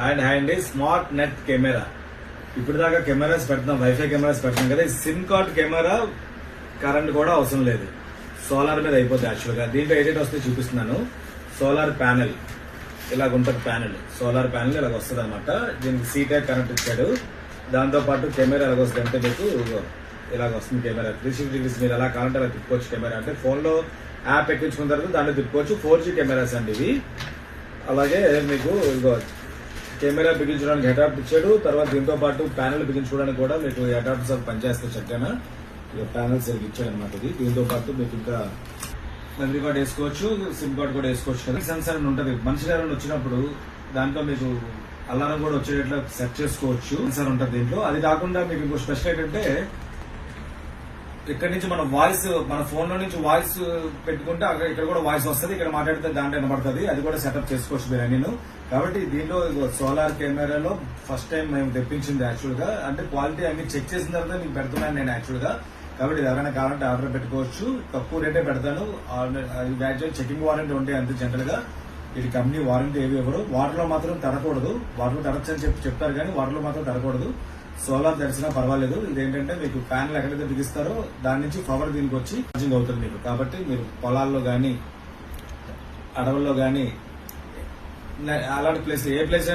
And అండి smart net camera. ఇప్పుడు దాకా కెమెరాస్ పెడుతున్నాం, వైఫై కెమెరాస్ పెడుతున్నాం కదా. సిమ్ కార్డ్ కెమెరా కరెంట్ కూడా అవసరం లేదు, సోలార్ మీద అయిపోతుంది. యాక్చువల్ గా దీంట్లో ఏదైతే వస్తే చూపిస్తున్నాను. సోలార్ ప్యానెల్ ఇలాగ ఉంటుంది, సోలార్ ప్యానెల్ ఇలాగ వస్తుంది అనమాట. దీనికి సీ టైప్ కరెంట్ ఇచ్చాడు. దాంతో పాటు కెమెరా ఎలాగ వస్తుంది అంటే మీకు ఇలాగ వస్తుంది కెమెరా. 360 డిగ్రీస్ మీరు ఎలా కావాలంటే అలా తిప్పుకోవచ్చు. కెమెరా అంటే ఫోన్ లో యాప్ ఎక్కించుకున్న తర్వాత దాంట్లో తిప్పుకోవచ్చు. 4G కెమెరాస్ అండి ఇవి. అలాగే మీకు కెమెరా బిగించడానికి హెటాప్ట్ ఇచ్చాడు. తర్వాత దీంతో పాటు ప్యానెల్ బిగించుకోవడానికి కూడా మీకు హెటాప్ట్స్ పనిచేస్తే చక్కగా ప్యానెల్స్ ఇచ్చాడు అనమాట. ఇది దీంతో పాటు మీకు ఇంకా మెమరీ కార్డ్ వేసుకోవచ్చు, సిమ్ కార్డ్ కూడా వేసుకోవచ్చు కదా. సెన్సార్ అని ఉంటుంది, మనిషి గారు వచ్చినప్పుడు దాంట్లో మీకు అలారం కూడా వచ్చేటట్లు సెట్ చేసుకోవచ్చు. సెన్సార్ ఉంటుంది దీంట్లో. అది కాకుండా మీకు ఇంకో స్పెషల్ ఏంటంటే ఇక్కడ నుంచి మన వాయిస్, మన ఫోన్ లో నుంచి వాయిస్ పెట్టుకుంటే అక్కడ ఇక్కడ కూడా వాయిస్ వస్తుంది. ఇక్కడ మాట్లాడితే దాంట్లో వినబడుతుంది. అది కూడా సెటప్ చేసుకోవచ్చు మీరు అన్ని. కాబట్టి దీంట్లో సోలార్ కెమెరాలో ఫస్ట్ టైం మేము తెప్పించింది యాక్చువల్ గా. అంటే క్వాలిటీ అన్ని చెక్ చేసిన తర్వాత మీకు పెడుతున్నాను నేను యాక్చువల్ గా. కాబట్టి ఎవరైనా కావాలంటే ఆర్డర్ పెట్టుకోవచ్చు. తక్కువ రేటే పెడతాను. చెకింగ్ వారంటీ ఉంటాయి అంతే జనరల్ గా. ఇది కంపెనీ వారంటీ ఏవి ఇవ్వరు. వాటర్ లో మాత్రం తడకూడదు. వాటర్ తడచ్చని చెప్తారు కానీ వాటర్ లో మాత్రం తడకూడదు. సోలార్ తెలిసినా పర్వాలేదు. ఇదేంటంటే మీకు ప్యానల్ ఎక్కడైతే బిగిస్తారో దాని నుంచి పవర్ దీనికి వచ్చి ఛార్జింగ్ అవుతుంది మీకు. కాబట్టి మీరు పొలాల్లో గానీ, అడవుల్లో గానీ, అలాంటి ప్లేస్ ఏ ప్లేస్